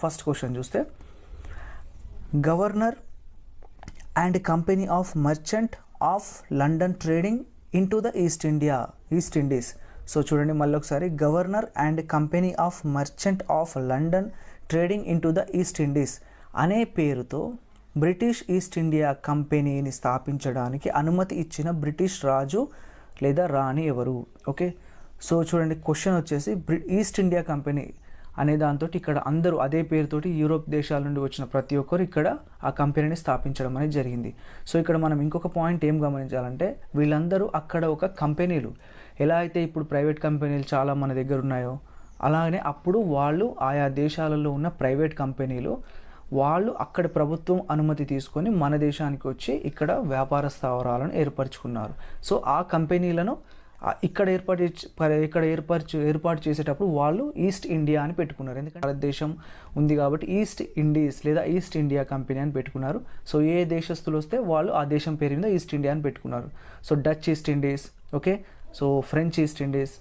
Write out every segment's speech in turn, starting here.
First question చూస్తే governor and company of merchant of London trading in to the east Indies. So చూడండి మళ్ళీ ఒకసారి, governor and company of merchant of London trading in to the east Indies అనే పేరుతో British East India కంపెనీని స్థాపించడానికి అనుమతి ఇచ్చిన బ్రిటిష్ రాజు లేదా రాణి ఎవరు? ఓకే, సో చూడండి క్వశ్చన్ వచ్చేసి ఈస్ట్ ఇండియా కంపెనీ అనే దాంతో ఇక్కడ అందరూ అదే పేరుతోటి యూరోప్ దేశాల నుండి వచ్చిన ప్రతి ఒక్కరు ఇక్కడ ఆ కంపెనీని స్థాపించడం అనేది జరిగింది. సో ఇక్కడ మనం ఇంకొక పాయింట్ ఏం గమనించాలంటే, వీళ్ళందరూ అక్కడ ఒక కంపెనీలు, ఎలా అయితే ఇప్పుడు ప్రైవేట్ కంపెనీలు చాలా మన దగ్గర ఉన్నాయో అలాగనే అప్పుడు వాళ్ళు ఆయా దేశాలలో ఉన్న ప్రైవేట్ కంపెనీలు వాళ్ళు అక్కడ ప్రభుత్వం అనుమతి తీసుకొని మన దేశానికి వచ్చి ఇక్కడ వ్యాపార స్థావరాలను ఏర్పరచుకున్నారు. సో ఆ కంపెనీలను ఇక్కడ ఏర్పాటు చేసేటప్పుడు వాళ్ళు ఈస్ట్ ఇండియా అని పెట్టుకున్నారు. ఎందుకంటే భారతదేశం ఉంది కాబట్టి ఈస్ట్ ఇండీస్ లేదా ఈస్ట్ ఇండియా కంపెనీ అని పెట్టుకున్నారు. సో ఏ దేశస్తులు వస్తే వాళ్ళు ఆ దేశం పేరు మీద ఈస్ట్ ఇండియా అని పెట్టుకున్నారు. So Dutch East Indies, okay, so French East Indies,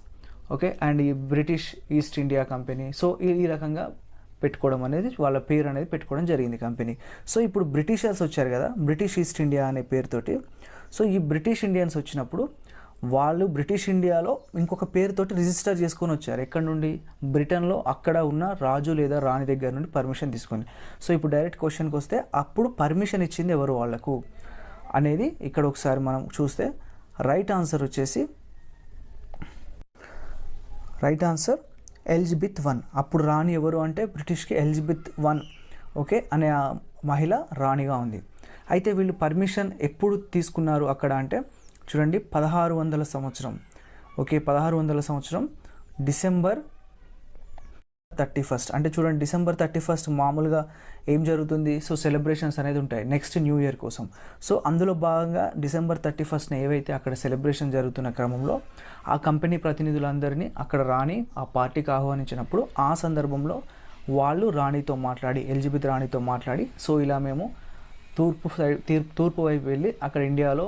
okay, and ఈ British East India company. So ఈ రకంగా పెట్టుకోవడం అనేది వాళ్ళ పేరు అనేది పెట్టుకోవడం జరిగింది కంపెనీ. సో ఇప్పుడు బ్రిటిషర్స్ వచ్చారు కదా, బ్రిటిష్ ఈస్ట్ ఇండియా అనే పేరుతోటి. సో ఈ బ్రిటిష్ ఇండియన్స్ వచ్చినప్పుడు వాళ్ళు బ్రిటిష్ ఇండియాలో ఇంకొక పేరుతోటి రిజిస్టర్ చేసుకొని వచ్చారు. ఎక్కడ నుండి? బ్రిటన్లో అక్కడ ఉన్న రాజు లేదా రాణి దగ్గర నుండి పర్మిషన్ తీసుకొని. సో ఇప్పుడు డైరెక్ట్ క్వశ్చన్కి వస్తే, అప్పుడు పర్మిషన్ ఇచ్చింది ఎవరు వాళ్లకు అనేది ఇక్కడ ఒకసారి మనం చూస్తే రైట్ ఆన్సర్ వచ్చేసి ఎలిజబెత్ I. అప్పుడు రాణి ఎవరు అంటే బ్రిటిష్కి ఎలిజబెత్ I, ఓకే, అనే ఆ మహిళ రాణిగా ఉంది. అయితే వీళ్ళు పర్మిషన్ ఎప్పుడు తీసుకున్నారు అక్కడ అంటే చూడండి 1600 సంవత్సరం, ఓకే, 1600 సంవత్సరం డిసెంబర్ 31. అంటే చూడండి డిసెంబర్ 31 మామూలుగా ఏం జరుగుతుంది? సో సెలబ్రేషన్స్ అనేది ఉంటాయి నెక్స్ట్ న్యూ ఇయర్ కోసం. సో అందులో భాగంగా డిసెంబర్ 31 ఏవైతే అక్కడ సెలబ్రేషన్ జరుగుతున్న క్రమంలో ఆ కంపెనీ ప్రతినిధులందరినీ అక్కడ రాణి ఆ పార్టీకి ఆహ్వానించినప్పుడు ఆ సందర్భంలో వాళ్ళు రాణితో మాట్లాడి, ఎలిజబెత్ రాణితో మాట్లాడి, సో ఇలా మేము తూర్పు వైపు వెళ్ళి అక్కడ ఇండియాలో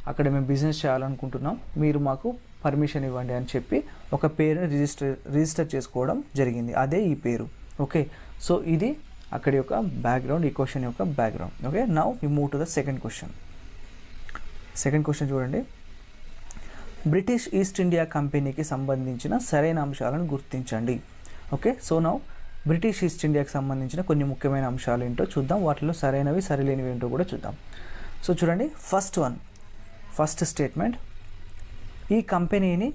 అక్కడ మేము బిజినెస్ చేయాలనుకుంటున్నాం, మీరు మాకు పర్మిషన్ ఇవ్వండి అని చెప్పి ఒక పేరుని రిజిస్టర్ చేసుకోవడం జరిగింది. అదే ఈ పేరు. ఓకే, సో ఇది అక్కడి యొక్క బ్యాక్గ్రౌండ్, ఈ క్వశ్చన్ యొక్క background. Okay, now we move to the second question. Second question చూడండి, బ్రిటిష్ ఈస్ట్ ఇండియా కంపెనీకి సంబంధించిన సరైన అంశాలను గుర్తించండి. Okay, so now British East ఇండియాకి సంబంధించిన కొన్ని ముఖ్యమైన అంశాలు ఏంటో చూద్దాం, వాటిలో సరైనవి సరిలేనివి ఏంటో కూడా చూద్దాం. సో చూడండి ఫస్ట్ స్టేట్మెంట్, ఈ కంపెనీని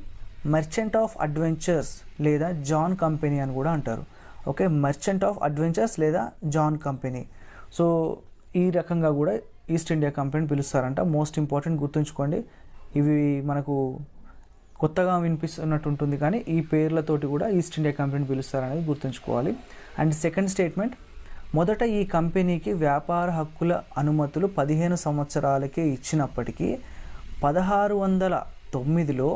మర్చెంట్ ఆఫ్ అడ్వెంచర్స్ లేదా జాన్ కంపెనీ అని కూడా అంటారు. ఓకే, మర్చెంట్ ఆఫ్ అడ్వెంచర్స్ లేదా జాన్ కంపెనీ. సో ఈ రకంగా కూడా ఈస్ట్ ఇండియా కంపెనీ పిలుస్తారంట. మోస్ట్ ఇంపార్టెంట్ గుర్తుంచుకోండి, ఇవి మనకు కొత్తగా వినిపిస్తున్నట్టు ఉంటుంది కానీ ఈ పేర్లతోటి కూడా ఈస్ట్ ఇండియా కంపెనీ పిలుస్తారనేది గుర్తుంచుకోవాలి. అండ్ సెకండ్ స్టేట్మెంట్, మొదట ఈ కంపెనీకి వ్యాపార హక్కుల అనుమతులు 15 సంవత్సరాలకే ఇచ్చినప్పటికీ 1609లో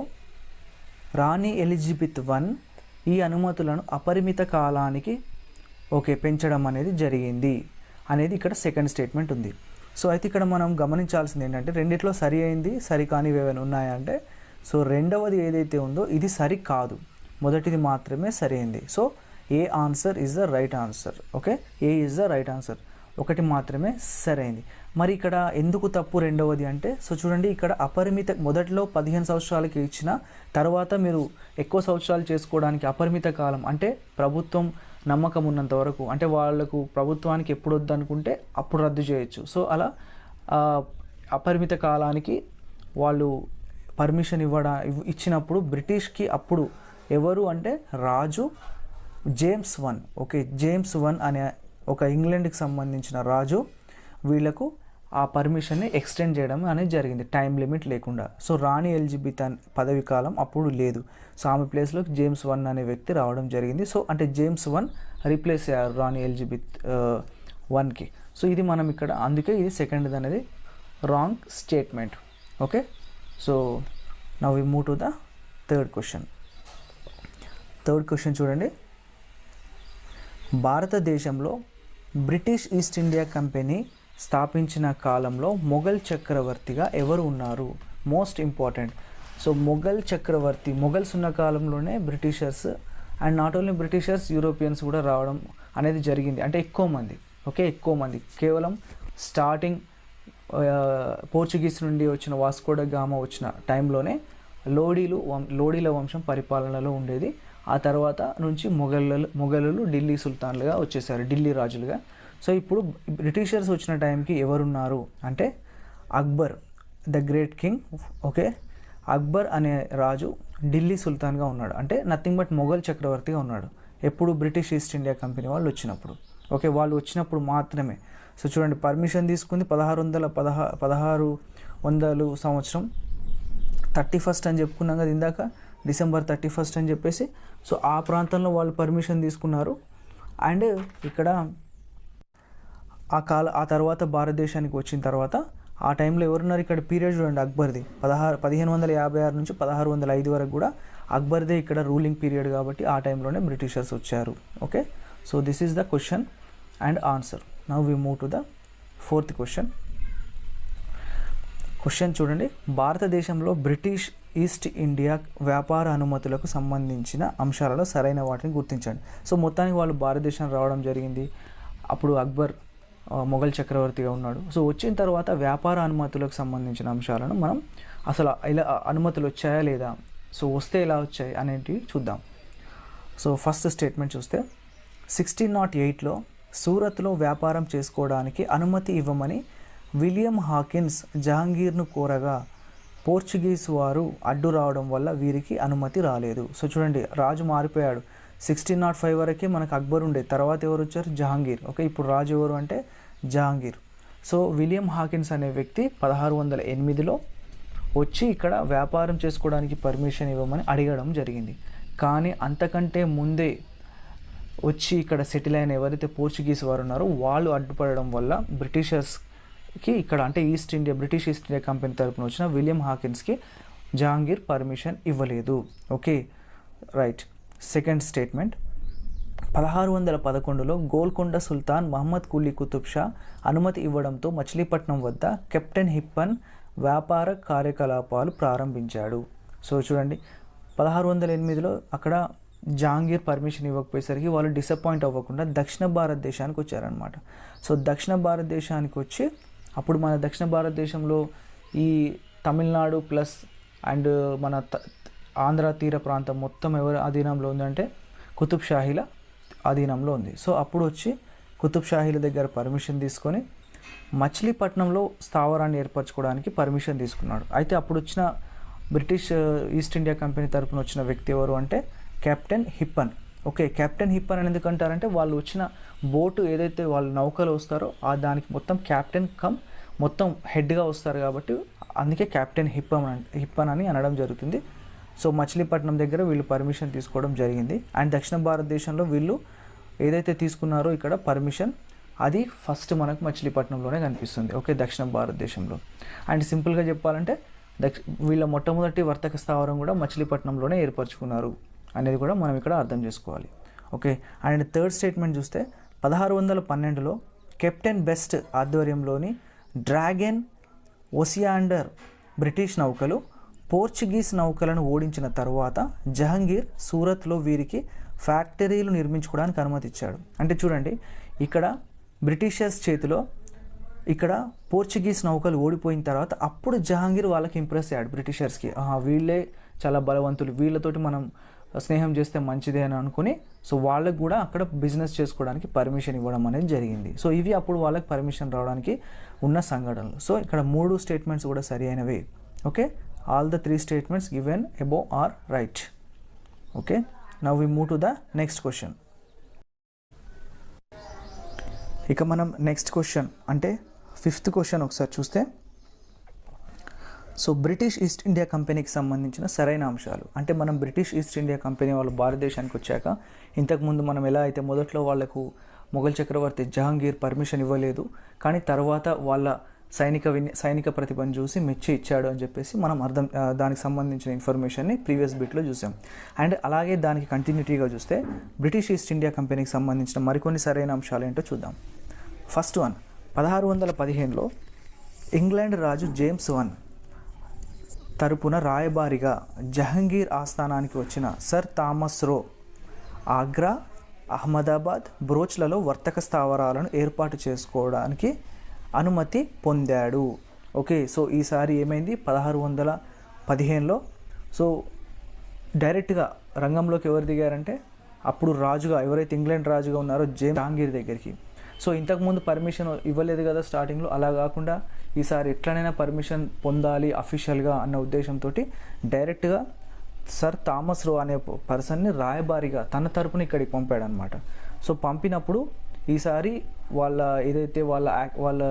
రాణి ఎలిజబెత్ I ఈ అనుమతులను అపరిమిత కాలానికి పెంచడం అనేది జరిగింది అనేది ఇక్కడ సెకండ్ స్టేట్మెంట్ ఉంది. సో అయితే ఇక్కడ మనం గమనించాల్సింది ఏంటంటే రెండిట్లో సరి అయింది సరి కానివి ఏమైనా ఉన్నాయంటే, సో రెండవది ఏదైతే ఉందో ఇది సరి కాదు, మొదటిది మాత్రమే సరైంది. So A answer is the right answer. Okay, A is the right answer, ఒకటి మాత్రమే సరైంది. మరి ఇక్కడ ఎందుకు తప్పు రెండవది అంటే, సో చూడండి ఇక్కడ అపరిమిత, మొదట్లో 15 సంవత్సరాలకి ఇచ్చిన తర్వాత మీరు ఎక్కువ సంవత్సరాలు చేసుకోవడానికి అపరిమిత కాలం అంటే ప్రభుత్వం నమ్మకం ఉన్నంత వరకు, అంటే వాళ్ళకు ప్రభుత్వానికి ఎప్పుడు వద్దనుకుంటే అప్పుడు రద్దు చేయొచ్చు. సో అలా అపరిమిత కాలానికి వాళ్ళు పర్మిషన్ ఇచ్చినప్పుడు బ్రిటిష్కి అప్పుడు ఎవరు అంటే రాజు James I. Okay, James I అనే ఒక ఇంగ్లాండ్కి సంబంధించిన రాజు వీళ్లకు ఆ పర్మిషన్ని ఎక్స్టెండ్ చేయడం అనేది జరిగింది టైం లిమిట్ లేకుండా. సో రాణి ఎలిజబెత్ పదవి కాలం అప్పుడు లేదు. సో ఆమె ప్లేస్లో జేమ్స్ I అనే వ్యక్తి రావడం జరిగింది. సో అంటే జేమ్స్ I రీప్లేస్ అయ్యారు రాణి ఎలిజబెత్ Iకి. సో ఇది మనం ఇక్కడ, అందుకే ఇది సెకండ్ అనేది wrong statement. Okay, so now we move to the third question. Third question చూడండి, భారతదేశంలో బ్రిటిష్ ఈస్ట్ ఇండియా కంపెనీ స్థాపించిన కాలంలో మొఘల్ చక్రవర్తిగా ఎవరు ఉన్నారు? Most important. సో మొఘల్ చక్రవర్తి, మొఘల్స్ ఉన్న కాలంలోనే Britishers and not only Britishers, Europeans కూడా రావడం అనేది జరిగింది. అంటే ఎక్కువ మంది, ఓకే, ఎక్కువ మంది. కేవలం స్టార్టింగ్ పోర్చుగీస్ నుండి వచ్చిన వాస్కో డ గామా వచ్చిన టైంలోనే లోడీల వంశం పరిపాలనలో ఉండేది. ఆ తర్వాత నుంచి మొఘలులు ఢిల్లీ సుల్తాన్లుగా వచ్చేసారు, ఢిల్లీ రాజులుగా. సో ఇప్పుడు బ్రిటిషర్స్ వచ్చిన టైంకి ఎవరున్నారు అంటే Akbar the great king, okay. Akbar అనే రాజు ఢిల్లీ సుల్తాన్గా ఉన్నాడు, అంటే నథింగ్ బట్ మొఘల్ చక్రవర్తిగా ఉన్నాడు. ఎప్పుడు బ్రిటిష్ ఈస్ట్ ఇండియా కంపెనీ వాళ్ళు వచ్చినప్పుడు, ఓకే, వాళ్ళు వచ్చినప్పుడు మాత్రమే. సో చూడండి, పర్మిషన్ తీసుకుంది 1600 సంవత్సరం 31st అని చెప్పుకున్నాం కదా ఇందాక, డిసెంబర్ 31st అని చెప్పేసి. సో ఆ ప్రాంతంలో వాళ్ళు పర్మిషన్ తీసుకున్నారు. అండ్ ఇక్కడ ఆ తర్వాత భారతదేశానికి వచ్చిన తర్వాత ఆ టైంలో ఎవరున్నారు ఇక్కడ పీరియడ్ చూడండి, అక్బర్ది 1556 నుంచి 1605 వరకు కూడా అక్బర్దే ఇక్కడ రూలింగ్ పీరియడ్. కాబట్టి ఆ టైంలోనే బ్రిటిషర్స్ వచ్చారు, okay. So this is the question and answer. Now we move to the 4th question. Question చూడండి, భారతదేశంలో బ్రిటిష్ ఈస్ట్ ఇండియా వ్యాపార అనుమతులకు సంబంధించిన అంశాలలో సరైన వాటిని గుర్తించండి. సో మొత్తానికి వాళ్ళు భారతదేశం రావడం జరిగింది. అప్పుడు అక్బర్ మొఘల్ చక్రవర్తిగా ఉన్నాడు. సో వచ్చిన తర్వాత వ్యాపార అనుమతులకు సంబంధించిన అంశాలను మనం అసలు ఇలా అనుమతులు వచ్చాయా లేదా, సో వస్తే ఎలా వచ్చాయి అనేటివి చూద్దాం. సో ఫస్ట్ స్టేట్మెంట్ చూస్తే 1608లో సూరత్లో వ్యాపారం చేసుకోవడానికి అనుమతి ఇవ్వమని విలియం హాకిన్స్ జహాంగీర్ను కోరగా పోర్చుగీస్ వారు అడ్డు రావడం వల్ల వీరికి అనుమతి రాలేదు. సో చూడండి, రాజు మారిపోయాడు. 1605 వరకే మనకు అక్బర్ ఉండే, తర్వాత ఎవరు వచ్చారు, జహాంగీర్, ఓకే. ఇప్పుడు రాజు ఎవరు అంటే జహాంగీర్. సో విలియం హాకిన్స్ అనే వ్యక్తి 1608లో వచ్చి ఇక్కడ వ్యాపారం చేసుకోవడానికి పర్మిషన్ ఇవ్వమని అడగడం జరిగింది. కానీ అంతకంటే ముందే వచ్చి ఇక్కడ సెటిల్ అయిన ఎవరైతే పోర్చుగీస్ వారు ఉన్నారో వాళ్ళు అడ్డుపడడం వల్ల బ్రిటిషర్స్కి ఇక్కడ అంటే బ్రిటిష్ ఈస్ట్ ఇండియా కంపెనీ తరపున వచ్చిన విలియం హాకిన్స్కి జహాంగీర్ పర్మిషన్ ఇవ్వలేదు, ఓకే, రైట్. సెకండ్ స్టేట్మెంట్, 1611లో గోల్కొండ సుల్తాన్ మహమ్మద్ కులీ కుతుబ్ షా అనుమతి ఇవ్వడంతో మచిలీపట్నం వద్ద కెప్టెన్ హిప్పన్ వ్యాపార కార్యకలాపాలు ప్రారంభించాడు. సో చూడండి, 1608లో అక్కడ జహాంగీర్ పర్మిషన్ ఇవ్వకపోయేసరికి వాళ్ళు డిసప్పాయింట్ అవ్వకుండా దక్షిణ భారతదేశానికి వచ్చారనమాట. సో దక్షిణ భారతదేశానికి వచ్చి అప్పుడు మన దక్షిణ భారతదేశంలో ఈ తమిళనాడు ప్లస్ అండ్ మన ఆంధ్ర తీర ప్రాంతం మొత్తం ఎవరి అధీనంలో ఉందంటే కుతుబ్ షాహీల అధీనంలో ఉంది. సో అప్పుడు వచ్చి కుతుబ్ షాహీల దగ్గర పర్మిషన్ తీసుకొని మచిలీపట్నంలో స్థావరాన్ని ఏర్పరచుకోవడానికి పర్మిషన్ తీసుకున్నాడు. అయితే అప్పుడు వచ్చిన బ్రిటిష్ ఈస్ట్ ఇండియా కంపెనీ తరపున వచ్చిన వ్యక్తి ఎవరు అంటే కెప్టెన్ హిప్పన్, ఓకే. కెప్టెన్ హిప్పన్ అని ఎందుకంటారంటే వాళ్ళు వచ్చిన బోటు ఏదైతే వాళ్ళు నౌకలో వస్తారో దానికి మొత్తం కెప్టెన్ మొత్తం హెడ్గా వస్తారు కాబట్టి అందుకే కెప్టెన్ హిప్పన్ అని అనడం జరుగుతుంది. సో మచిలీపట్నం దగ్గర వీళ్ళు పర్మిషన్ తీసుకోవడం జరిగింది. అండ్ దక్షిణ భారతదేశంలో వీళ్ళు ఏదైతే తీసుకున్నారో ఇక్కడ పర్మిషన్ అది ఫస్ట్ మనకు మచిలీపట్నంలోనే కనిపిస్తుంది, ఓకే, దక్షిణ భారతదేశంలో. అండ్ సింపుల్గా చెప్పాలంటే వీళ్ళ మొట్టమొదటి వర్తక స్థావరం కూడా మచిలీపట్నంలోనే ఏర్పరచుకున్నారు అనేది కూడా మనం ఇక్కడ అర్థం చేసుకోవాలి, ఓకే. అండ్ థర్డ్ స్టేట్మెంట్ చూస్తే 1612లో కెప్టెన్ బెస్ట్ ఆధ్వర్యంలోని డ్రాగన్, ఒసియాండర్ బ్రిటిష్ నౌకలు పోర్చుగీస్ నౌకలను ఓడించిన తర్వాత జహాంగీర్ సూరత్లో వీరికి ఫ్యాక్టరీలు నిర్మించుకోవడానికి అనుమతి ఇచ్చాడు. అంటే చూడండి, ఇక్కడ బ్రిటిషర్స్ చేతిలో ఇక్కడ పోర్చుగీస్ నౌకలు ఓడిపోయిన తర్వాత అప్పుడు జహాంగీర్ వాళ్ళకి ఇంప్రెస్ అయ్యాడు బ్రిటిషర్స్కి, వీళ్ళే చాలా బలవంతులు, వీళ్ళతోటి మనం స్నేహం చేస్తే మంచిదే అని అనుకుని సో వాళ్ళకు కూడా అక్కడ బిజినెస్ చేసుకోవడానికి పర్మిషన్ ఇవ్వడం అనేది జరిగింది. సో ఇవి అప్పుడు వాళ్ళకి పర్మిషన్ రావడానికి ఉన్న సంఘటనలు. సో ఇక్కడ 3 స్టేట్మెంట్స్ కూడా సరి అయినవే, okay. All the 3 statements given above are right, okay. Now we move to the next question. ఇక మనం నెక్స్ట్ క్వశ్చన్ అంటే 5th క్వశ్చన్ ఒకసారి చూస్తే, సో బ్రిటిష్ ఈస్ట్ ఇండియా కంపెనీకి సంబంధించిన సరైన అంశాలు. అంటే మనం బ్రిటిష్ ఈస్ట్ ఇండియా కంపెనీ వాళ్ళు భారతదేశానికి వచ్చాక ఇంతకుముందు మనం ఎలా అయితే మొదట్లో వాళ్లకు మొఘల్ చక్రవర్తి జహాంగీర్ పర్మిషన్ ఇవ్వలేదు, కానీ తర్వాత వాళ్ళ సైనిక ప్రతిభను చూసి మెచ్చి ఇచ్చాడు అని చెప్పేసి మనం దానికి సంబంధించిన ఇన్ఫర్మేషన్ని ప్రీవియస్ బిట్లో చూసాం. అండ్ అలాగే దానికి కంటిన్యూటీగా చూస్తే బ్రిటిష్ ఈస్ట్ ఇండియా కంపెనీకి సంబంధించిన మరికొన్ని సరైన అంశాలు ఏంటో చూద్దాం. ఫస్ట్ వన్, 1615లో ఇంగ్లాండ్ రాజు జేమ్స్ I తరపున రాయబారిగా జహాంగీర్ ఆస్థానానికి వచ్చిన సర్ థామస్ రో ఆగ్రా, అహ్మదాబాద్, బ్రోచ్లలో వర్తక స్థావరాలను ఏర్పాటు చేసుకోవడానికి అనుమతి పొందాడు. ఓకే, సో ఈసారి ఏమైంది 1615లో సో డైరెక్ట్గా రంగంలోకి ఎవరు దిగారంటే అప్పుడు రాజుగా ఎవరైతే ఇంగ్లాండ్ రాజుగా ఉన్నారో జహాంగీర్ దగ్గరికి. సో ఇంతకుముందు పర్మిషన్ ఇవ్వలేదు కదా స్టార్టింగ్లో, అలా కాకుండా ఈసారి ఎట్లనైనా పర్మిషన్ పొందాలి అఫీషియల్గా అన్న ఉద్దేశంతో డైరెక్ట్గా సర్ థామస్ రో అనే పర్సన్ని రాయబారిగా తన తరపున ఇక్కడికి పంపాడనమాట. సో పంపినప్పుడు ఈసారి వాళ్ళ ఏదైతే వాళ్ళ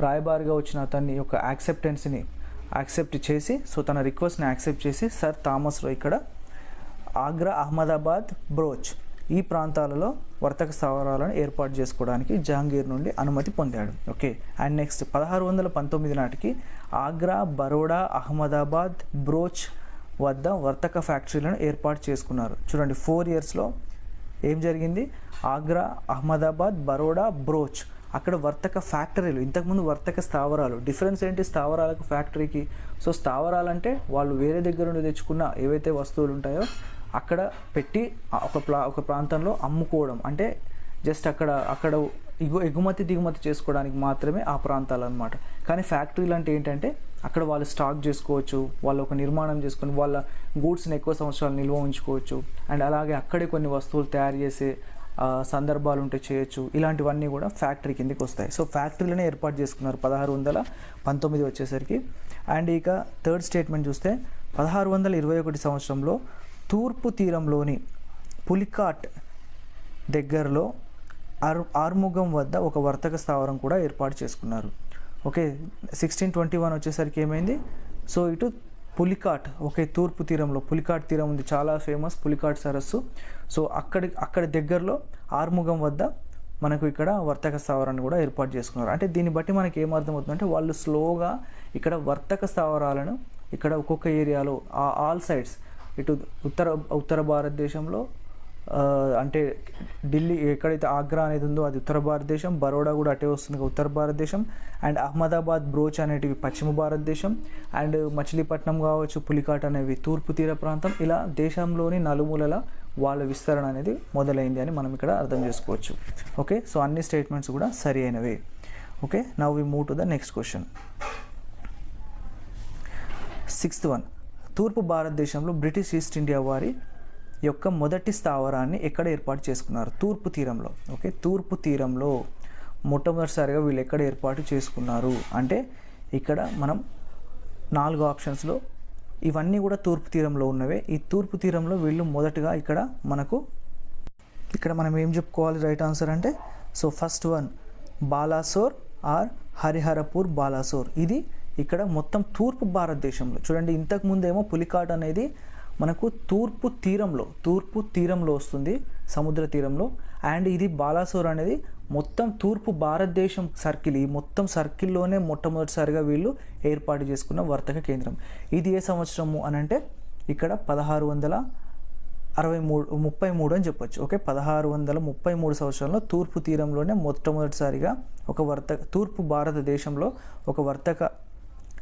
రాయబారిగా వచ్చిన అతన్ని యొక్క యాక్సెప్ట్ చేసి సో తన రిక్వెస్ట్ని యాక్సెప్ట్ చేసి సర్ థామస్ రో ఇక్కడ ఆగ్రా, అహ్మదాబాద్, బ్రోచ్ ఈ ప్రాంతాలలో వర్తక స్థావరాలను ఏర్పాటు చేసుకోవడానికి జహాంగీర్ నుండి అనుమతి పొందాడు. ఓకే, అండ్ నెక్స్ట్ 1619 నాటికి ఆగ్రా, బరోడా, అహ్మదాబాద్, బ్రోచ్ వద్ద వర్తక ఫ్యాక్టరీలను ఏర్పాటు చేసుకున్నారు. చూడండి 4 ఇయర్స్లో ఏం జరిగింది, ఆగ్రా, అహ్మదాబాద్, బరోడా, బ్రోచ్ అక్కడ వర్తక ఫ్యాక్టరీలు, ఇంతకుముందు వర్తక స్థావరాలు. డిఫరెన్స్ ఏంటి స్థావరాలకు ఫ్యాక్టరీకి? సో స్థావరాలంటే వాళ్ళు వేరే దగ్గర నుండి తెచ్చుకున్న ఏవైతే వస్తువులు ఉంటాయో అక్కడ పెట్టి ఒక ప్రాంతంలో అమ్ముకోవడం, అంటే జస్ట్ అక్కడ ఎగుమతి దిగుమతి చేసుకోవడానికి మాత్రమే ఆ ప్రాంతాలు అనమాట. కానీ ఫ్యాక్టరీలు అంటే ఏంటంటే అక్కడ వాళ్ళు స్టాక్ చేసుకోవచ్చు, వాళ్ళు ఒక నిర్మాణం చేసుకొని వాళ్ళ గూడ్స్ని ఎక్కువ సంవత్సరాలు నిల్వ ఉంచుకోవచ్చు, అండ్ అలాగే అక్కడే కొన్ని వస్తువులు తయారు చేసే సందర్భాలు ఉంటే చేయొచ్చు. ఇలాంటివన్నీ కూడా ఫ్యాక్టరీ కిందకి వస్తాయి. సో ఫ్యాక్టరీలనే ఏర్పాటు చేసుకున్నారు 1619 వచ్చేసరికి. అండ్ ఇక థర్డ్ స్టేట్మెంట్ చూస్తే 1621 సంవత్సరంలో తూర్పు తీరంలోని పులికాట్ దగ్గరలో ఆర్ముగం వద్ద ఒక వర్తక స్థావరం కూడా ఏర్పాటు చేసుకున్నారు. ఓకే, 1621 వచ్చేసరికి ఏమైంది, సో ఇటు పులికాట్, ఓకే తూర్పు తీరంలో పులికాట్ తీరం ఉంది, చాలా ఫేమస్ పులికాట్ సరస్సు. సో అక్కడ దగ్గరలో ఆర్ముగం వద్ద మనకు ఇక్కడ వర్తక స్థావరాన్ని కూడా ఏర్పాటు చేసుకున్నారు. అంటే దీన్ని బట్టి మనకి ఏమర్థమవుతుందంటే వాళ్ళు స్లోగా ఇక్కడ వర్తక స్థావరాలను ఇక్కడ ఒక్కొక్క ఏరియాలో ఆల్ సైడ్స్ ఇటు ఉత్తర భారతదేశంలో అంటే ఢిల్లీ ఎక్కడైతే ఆగ్రా అనేది ఉందో అది ఉత్తర భారతదేశం, బరోడా కూడా అటే వస్తుంది ఉత్తర భారతదేశం, అండ్ అహ్మదాబాద్, బ్రోచ్ అనేటివి పశ్చిమ భారతదేశం, అండ్ మచిలీపట్నం కావచ్చు, పులికాట్ అనేవి తూర్పు తీర ప్రాంతం. ఇలా దేశంలోని నలుమూలల వాళ్ళ విస్తరణ అనేది మొదలైంది అని మనం ఇక్కడ అర్థం చేసుకోవచ్చు. ఓకే, సో అన్ని స్టేట్మెంట్స్ కూడా సరి అయినవే. Okay, now we move to the next question. 6th one, తూర్పు భారతదేశంలో బ్రిటిష్ ఈస్ట్ ఇండియా వారి యొక్క మొదటి స్థావరాన్ని ఎక్కడ ఏర్పాటు చేసుకున్నారు? తూర్పు తీరంలో. ఓకే, తూర్పు తీరంలో మొట్టమొదటిసారిగా వీళ్ళు ఎక్కడ ఏర్పాటు చేసుకున్నారు అంటే ఇక్కడ మనం 4 ఆప్షన్స్లో ఇవన్నీ కూడా తూర్పు తీరంలో ఉన్నవే. ఈ తూర్పు తీరంలో వీళ్ళు మొదటగా ఇక్కడ మనం ఏం చెప్పుకోవాలి రైట్ ఆన్సర్ అంటే, so first one Balasore or Hariharpur Balasore. ఇది ఇక్కడ మొత్తం తూర్పు భారతదేశంలో. చూడండి ఇంతకు ముందేమో పులికాట్ అనేది మనకు తూర్పు తీరంలో వస్తుంది, సముద్ర తీరంలో. అండ్ ఇది బాలాసోర్ అనేది మొత్తం తూర్పు భారతదేశం సర్కిల్, ఈ మొత్తం సర్కిల్లోనే మొట్టమొదటిసారిగా వీళ్ళు ఏర్పాటు చేసుకున్న వర్తక కేంద్రం. ఇది ఏ సంవత్సరము అని అంటే ఇక్కడ 1633 అని చెప్పొచ్చు. ఓకే, 1633 సంవత్సరంలో తూర్పు తీరంలోనే మొట్టమొదటిసారిగా తూర్పు భారతదేశంలో ఒక వర్తక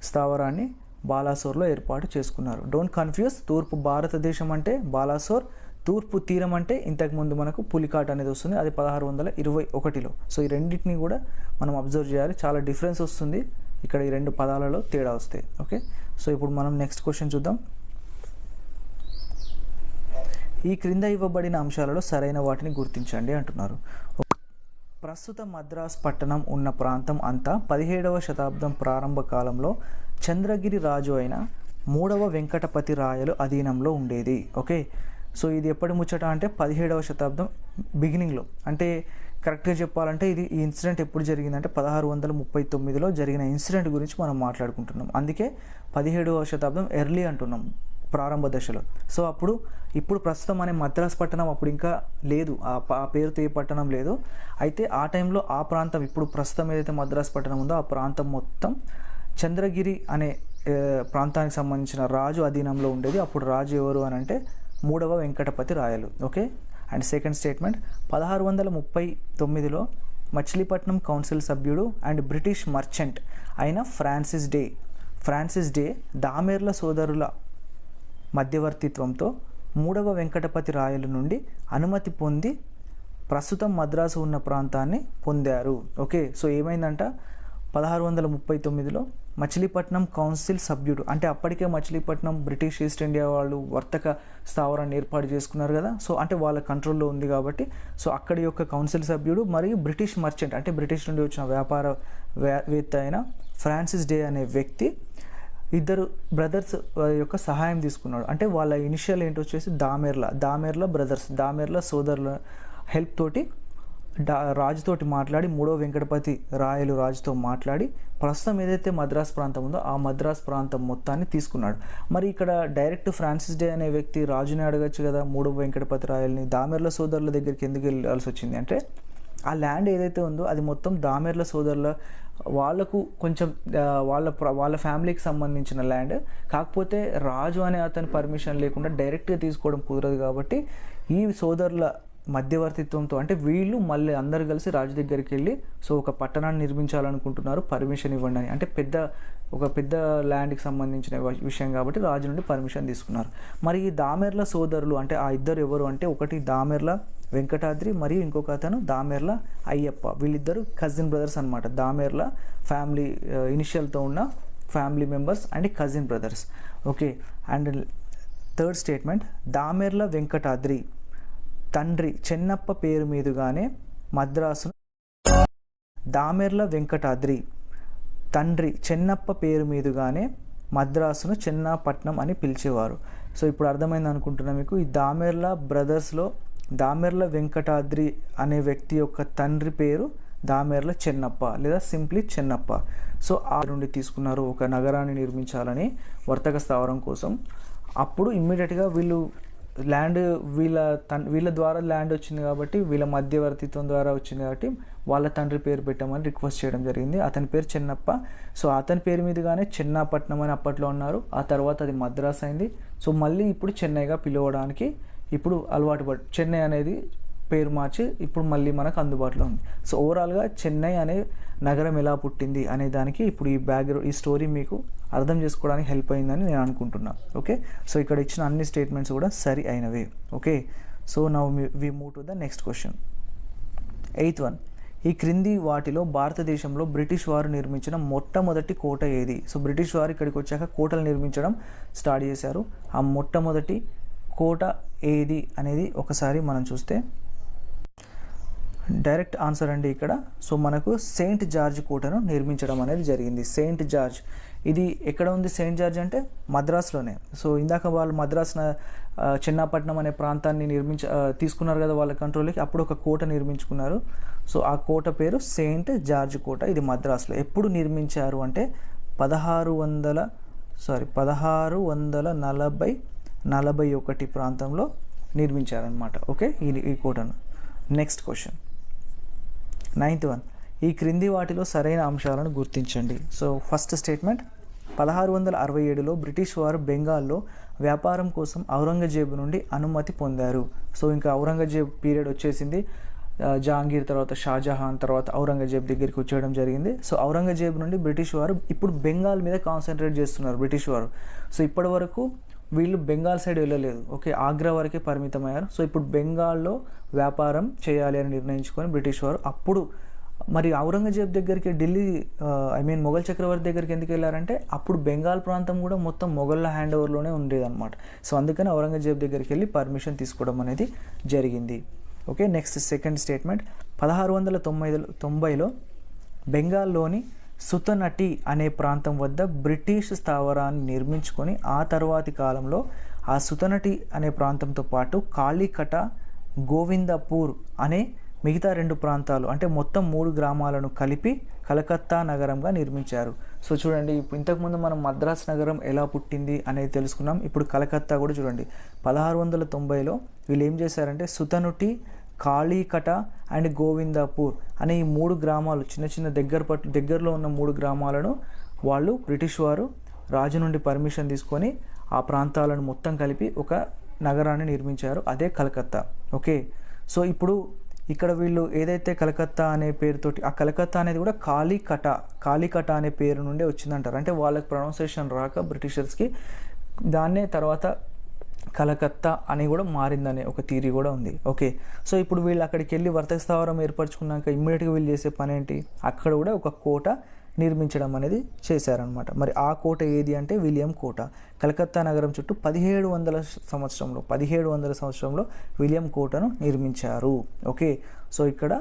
స్థావరాన్ని బాలాసోర్లో ఏర్పాటు చేసుకున్నారు. డోంట్ కన్ఫ్యూజ్, తూర్పు భారతదేశం అంటే బాలాసోర్, తూర్పు తీరం అంటే ఇంతకుముందు మనకు పులికాట్ అనేది వస్తుంది, అది 1621లో. సో ఈ రెండింటిని కూడా మనం అబ్జర్వ్ చేయాలి, చాలా డిఫరెన్స్ వస్తుంది ఇక్కడ ఈ రెండు పదాలలో తేడా వస్తాయి. ఓకే, సో ఇప్పుడు మనం నెక్స్ట్ క్వశ్చన్ చూద్దాం. ఈ క్రింద ఇవ్వబడిన అంశాలలో సరైన వాటిని గుర్తించండి అంటున్నారు. ప్రస్తుత మద్రాస్ పట్టణం ఉన్న ప్రాంతం అంతా 17వ శతాబ్దం ప్రారంభ కాలంలో చంద్రగిరి రాజు అయిన 3వ వెంకటపతి రాయలు అధీనంలో ఉండేది. ఓకే, సో ఇది ఎప్పటి ముచ్చట అంటే 17వ శతాబ్దం బిగినింగ్లో. అంటే కరెక్ట్గా చెప్పాలంటే ఈ ఇన్సిడెంట్ ఎప్పుడు జరిగిందంటే 1639లో జరిగిన ఇన్సిడెంట్ గురించి మనం మాట్లాడుకుంటున్నాం. అందుకే 17వ శతాబ్దం ఎర్లీ అంటున్నాం, ప్రారంభ దశలో. సో ఇప్పుడు ప్రస్తుతం అనే మద్రాస్ పట్టణం అప్పుడు ఇంకా లేదు, ఆ పేరుతో ఏ పట్టణం లేదు. అయితే ఆ టైంలో ఆ ప్రాంతం, ఇప్పుడు ప్రస్తుతం ఏదైతే మద్రాస్ పట్టణం ఉందో ఆ ప్రాంతం మొత్తం చంద్రగిరి అనే ప్రాంతానికి సంబంధించిన రాజు అధీనంలో ఉండేది. అప్పుడు రాజు ఎవరు అని అంటే 3వ Venkatapati Rayalu. Okay, and second statement 1639లో మచిలీపట్నం కౌన్సిల్ సభ్యుడు అండ్ బ్రిటిష్ మర్చెంట్ అయిన ఫ్రాన్సిస్ డే దామెర్ల సోదరుల మధ్యవర్తిత్వంతో 3వ వెంకటపతి రాయలు నుండి అనుమతి పొంది ప్రస్తుతం మద్రాసు ఉన్న ప్రాంతాన్ని పొందారు. ఓకే, సో ఏమైందంట 1639లో మచిలీపట్నం కౌన్సిల్ సభ్యుడు, అంటే అప్పటికే మచిలీపట్నం బ్రిటిష్ ఈస్ట్ ఇండియా వాళ్ళు వర్తక స్థావరాన్ని ఏర్పాటు చేసుకున్నారు కదా, సో అంటే వాళ్ళ కంట్రోల్లో ఉంది కాబట్టి సో అక్కడి యొక్క కౌన్సిల్ సభ్యుడు మరియు బ్రిటిష్ మర్చెంట్, అంటే బ్రిటిష్ నుండి వచ్చిన వ్యాపారవేత్త అయిన ఫ్రాన్సిస్ డే అనే వ్యక్తి ఇద్దరు బ్రదర్స్ యొక్క సహాయం తీసుకున్నాడు. అంటే వాళ్ళ ఇనిషియల్ ఏంటి వచ్చేసి దామెర్ల బ్రదర్స్, దామెర్ల సోదరుల హెల్ప్ తోటి రాజుతోటి మాట్లాడి, మూడో వెంకటపతి రాయలు రాజుతో మాట్లాడి ప్రస్తుతం ఏదైతే మద్రాస్ ప్రాంతం ఉందో ఆ మద్రాస్ ప్రాంతం మొత్తాన్ని తీసుకున్నాడు. మరి ఇక్కడ డైరెక్ట్ ఫ్రాన్సిస్ డే అనే వ్యక్తి రాజుని అడగచ్చు కదా, మూడో వెంకటపతి రాయల్ని. దామెర్ల సోదరుల దగ్గరికి ఎందుకు వెళ్ళాల్సి వచ్చింది అంటే ఆ ల్యాండ్ ఏదైతే ఉందో అది మొత్తం దామెర్ల సోదరుల వాళ్ళకు కొంచెం వాళ్ళ ఫ్యామిలీకి సంబంధించిన ల్యాండ్. కాకపోతే రాజు అనే అతని పర్మిషన్ లేకుండా డైరెక్ట్గా తీసుకోవడం కుదరదు కాబట్టి ఈ సోదరుల మధ్యవర్తిత్వంతో, అంటే వీళ్ళు మళ్ళీ అందరు కలిసి రాజు దగ్గరికి వెళ్ళి సో ఒక పట్టణాన్ని నిర్మించాలనుకుంటున్నారు, పర్మిషన్ ఇవ్వండి అని. అంటే ఒక పెద్ద ల్యాండ్కి సంబంధించిన విషయం కాబట్టి రాజు నుండి పర్మిషన్ తీసుకున్నారు. మరి ఈ దామెర్ల సోదరులు అంటే ఆ ఇద్దరు ఎవరు అంటే, ఒకటి దామెర్ల వెంకటాద్రి మరియు ఇంకొక అతను దామెర్ల అయ్యప్ప. వీళ్ళిద్దరు కజిన్ బ్రదర్స్ అనమాట. దామెర్ల ఫ్యామిలీ ఇనిషియల్తో ఉన్న family members and cousin brothers. Okay, and third statement, Damerla Venkatadri తండ్రి చెన్నప్ప పేరు మీదుగానే మద్రాసును దామెర్ల వెంకటాద్రి తండ్రి చెన్నప్ప పేరు మీదుగానే మద్రాసును చెన్నాపట్నం అని పిలిచేవారు. సో ఇప్పుడు అర్థమైంది అనుకుంటున్నా మీకు. ఈ దామెర్ల బ్రదర్స్లో దామెర్ల వెంకటాద్రి అనే వ్యక్తి యొక్క తండ్రి పేరు దామెర్ల చెన్నప్ప లేదా సింప్లీ చెన్నప్ప. సో ఆ నుండి తీసుకున్నారు ఒక నగరాన్ని నిర్మించాలని వర్తక స్థావరం కోసం. అప్పుడు ఇమ్మీడియట్గా వీళ్ళ ద్వారా ల్యాండ్ వచ్చింది కాబట్టి, వీళ్ళ మధ్యవర్తిత్వం ద్వారా వచ్చింది కాబట్టి వాళ్ళ తండ్రి పేరు పెట్టమని రిక్వెస్ట్ చేయడం జరిగింది. అతని పేరు చెన్నప్ప. సో అతని పేరు మీదుగానే చెన్నాపట్నం అని అప్పట్లో ఉన్నారు. ఆ తర్వాత అది మద్రాస్ అయింది. సో మళ్ళీ ఇప్పుడు చెన్నైగా పిలవడానికి ఇప్పుడు చెన్నై అనేది పేరు మార్చి ఇప్పుడు మళ్ళీ మనకు అందుబాటులో ఉంది. సో ఓవరాల్గా చెన్నై అనే నగరం ఎలా పుట్టింది అనే దానికి ఇప్పుడు ఈ స్టోరీ మీకు అర్థం చేసుకోవడానికి హెల్ప్ అయిందని నేను అనుకుంటున్నా. ఓకే, సో ఇక్కడ ఇచ్చిన అన్ని స్టేట్మెంట్స్ కూడా సరి అయినవే. Okay, so now we move to the next question. 8th one, ఈ క్రింది వాటిలో భారతదేశంలో బ్రిటిష్ వారు నిర్మించిన మొట్టమొదటి కోట ఏది? సో బ్రిటిష్ వారు ఇక్కడికి వచ్చాక కోటలు నిర్మించడం స్టార్ట్ చేశారు. ఆ మొట్టమొదటి కోట ఏది అనేది ఒకసారి మనం చూస్తే డైరెక్ట్ ఆన్సర్ అండి ఇక్కడ. సో మనకు సెయింట్ జార్జ్ కోటను నిర్మించడం అనేది జరిగింది. సెయింట్ జార్జ్ ఇది ఎక్కడ ఉంది? సెయింట్ జార్జ్ అంటే మద్రాసులోనే. సో ఇందాక వాళ్ళు మద్రాసున చెన్నాపట్నం అనే ప్రాంతాన్ని తీసుకున్నారు కదా వాళ్ళ కంట్రోల్కి. అప్పుడు ఒక కోట నిర్మించుకున్నారు. సో ఆ కోట పేరు సెయింట్ జార్జ్ కోట. ఇది మద్రాసులో. ఎప్పుడు నిర్మించారు అంటే 1641 ప్రాంతంలో నిర్మించారనమాట. ఓకే, ఈ కోటను. నెక్స్ట్ క్వశ్చన్ 9th one, ఈ క్రింది వాటిలో సరైన అంశాలను గుర్తించండి. సో ఫస్ట్ స్టేట్మెంట్, 1667లో బ్రిటిష్ వారు బెంగాల్లో వ్యాపారం కోసం ఔరంగజేబు నుండి అనుమతి పొందారు. సో ఇంకా ఔరంగజేబ్ పీరియడ్ వచ్చేసింది. జహాంగీర్ తర్వాత షాజహాన్ తర్వాత ఔరంగజేబ్ దగ్గరికి వచ్చేయడం జరిగింది. సో ఔరంగజేబు నుండి బ్రిటిష్ వారు ఇప్పుడు బెంగాల్ మీద కాన్సన్ట్రేట్ చేస్తున్నారు బ్రిటిష్ వారు. సో ఇప్పటి వరకు వీళ్ళు బెంగాల్ సైడ్ వెళ్ళలేదు. ఓకే, ఆగ్రా వరకే పరిమితమయ్యారు. సో ఇప్పుడు బెంగాల్లో వ్యాపారం చేయాలి అని నిర్ణయించుకొని బ్రిటిష్ వారు అప్పుడు మరి ఔరంగజేబ్ దగ్గరికి మొఘల్ చక్రవర్తి దగ్గరికి ఎందుకు వెళ్ళారంటే అప్పుడు బెంగాల్ ప్రాంతం కూడా మొత్తం మొఘళ్ళ హ్యాండ్ ఓవర్లోనే ఉండేదన్నమాట. సో అందుకని ఔరంగజేబ్ దగ్గరికి వెళ్ళి పర్మిషన్ తీసుకోవడం అనేది జరిగింది. ఓకే, నెక్స్ట్ సెకండ్ స్టేట్మెంట్, 1690లో బెంగాల్లోని సుతనటి అనే ప్రాంతం వద్ద బ్రిటిష్ స్థావరాన్ని నిర్మించుకొని ఆ తర్వాతి కాలంలో ఆ సుతనటి అనే ప్రాంతంతో పాటు కాళీకట, గోవిందపూర్ అనే మిగతా 2 ప్రాంతాలు అంటే మొత్తం 3 గ్రామాలను కలిపి కలకత్తా నగరంగా నిర్మించారు. సో చూడండి, ఇంతకుముందు మనం మద్రాస్ నగరం ఎలా పుట్టింది అనేది తెలుసుకున్నాం. ఇప్పుడు కలకత్తా కూడా చూడండి. 1690లో వీళ్ళు ఏం చేశారంటే సుతనుటి, కాళీకట అండ్ గోవిందపూర్ అనే ఈ 3 గ్రామాలు చిన్న దగ్గరలో ఉన్న 3 గ్రామాలను వాళ్ళు బ్రిటిష్ వారు రాజు నుండి పర్మిషన్ తీసుకొని ఆ ప్రాంతాలను మొత్తం కలిపి ఒక నగరాన్ని నిర్మించారు. అదే కలకత్తా. ఓకే, సో ఇప్పుడు ఇక్కడ వీళ్ళు ఏదైతే కలకత్తా అనే పేరుతోటి, ఆ కలకత్తా అనేది కూడా కాళీకట అనే పేరు నుండే వచ్చిందంటారు. అంటే వాళ్ళకి ప్రొనౌన్సియేషన్ రాక బ్రిటిషర్స్కి దాన్నే తర్వాత కలకత్తా అని కూడా మారిందనే ఒక థియరీ కూడా ఉంది. ఓకే, సో ఇప్పుడు వీళ్ళు అక్కడికి వెళ్ళి వర్తక స్థావరం ఏర్పరచుకున్నాక ఇమ్మీడియట్గా వీళ్ళు చేసే పని ఏంటి, అక్కడ కూడా ఒక కోట నిర్మించడం అనేది చేశారనమాట. మరి ఆ కోట ఏది అంటే విలియం కోట. కలకత్తా నగరం చుట్టూ 1700 సంవత్సరంలో విలియం కోటను నిర్మించారు. ఓకే, సో ఇక్కడ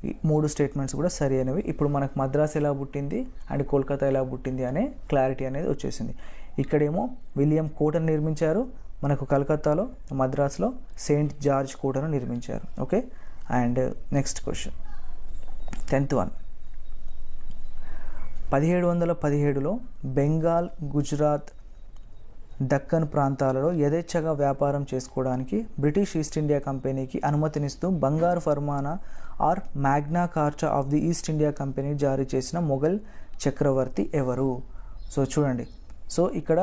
ఈ 3 స్టేట్మెంట్స్ కూడా సరి అనేవి. ఇప్పుడు మనకు మద్రాస్ ఎలా పుట్టింది అండ్ కోల్కతా ఎలా పుట్టింది అనే క్లారిటీ అనేది వచ్చేసింది. ఇక్కడేమో విలియం కోటను నిర్మించారు, మనకు కలకత్తాలో మద్రాస్లో సెయింట్ జార్జ్ కోటను నిర్మించారు. Okay, and next question 10th one. 1717లో బెంగాల్, గుజరాత్, దక్కన్ ప్రాంతాలలో యథేచ్ఛగా వ్యాపారం చేసుకోవడానికి బ్రిటిష్ ఈస్ట్ ఇండియా కంపెనీకి అనుమతినిస్తూ బంగారు ఫర్మానా or Magna Carta of the East India company జారీ చేసిన మొఘల్ చక్రవర్తి ఎవరు? సో చూడండి, సో ఇక్కడ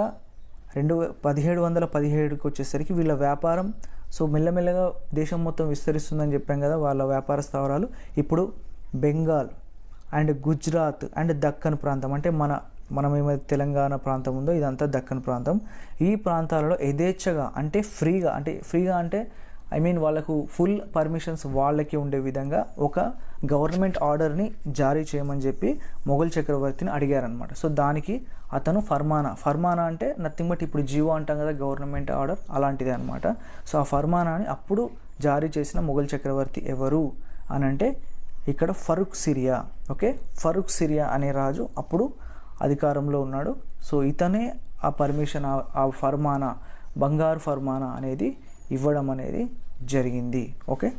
1717కి వచ్చేసరికి వీళ్ళ వ్యాపారం సో మెల్లమెల్లగా దేశం మొత్తం విస్తరిస్తుందని చెప్పాం కదా వాళ్ళ వ్యాపార స్థావరాలు. ఇప్పుడు బెంగాల్ అండ్ గుజరాత్ అండ్ దక్కన్ ప్రాంతం అంటే మనం ఏమైతే తెలంగాణ ప్రాంతం ఉందో ఇదంతా దక్కన్ ప్రాంతం. ఈ ప్రాంతాలలో యథేచ్ఛగా అంటే ఫ్రీగా అంటే ఐ మీన్ వాళ్ళకు ఫుల్ పర్మిషన్స్ వాళ్ళకి ఉండే విధంగా ఒక గవర్నమెంట్ ఆర్డర్ని జారీ చేయమని చెప్పి మొఘల్ చక్రవర్తిని అడిగారనమాట. సో దానికి అతను ఫర్మానా అంటే నథింగ్ బట్ ఇప్పుడు జీవో అంటాం కదా గవర్నమెంట్ ఆర్డర్, అలాంటిదే అనమాట. సో ఆ ఫర్మానాని అప్పుడు జారీ చేసిన మొఘల్ చక్రవర్తి ఎవరు అని అంటే ఇక్కడ Farooq Syria. Okay, Farooq Syria అనే రాజు అప్పుడు అధికారంలో ఉన్నాడు. సో ఇతనే ఆ పర్మిషన్, ఆ ఫర్మానా, బంగారు ఫర్మానా అనేది ఇవ్వడం అనేది జరిగింది. ఓకే.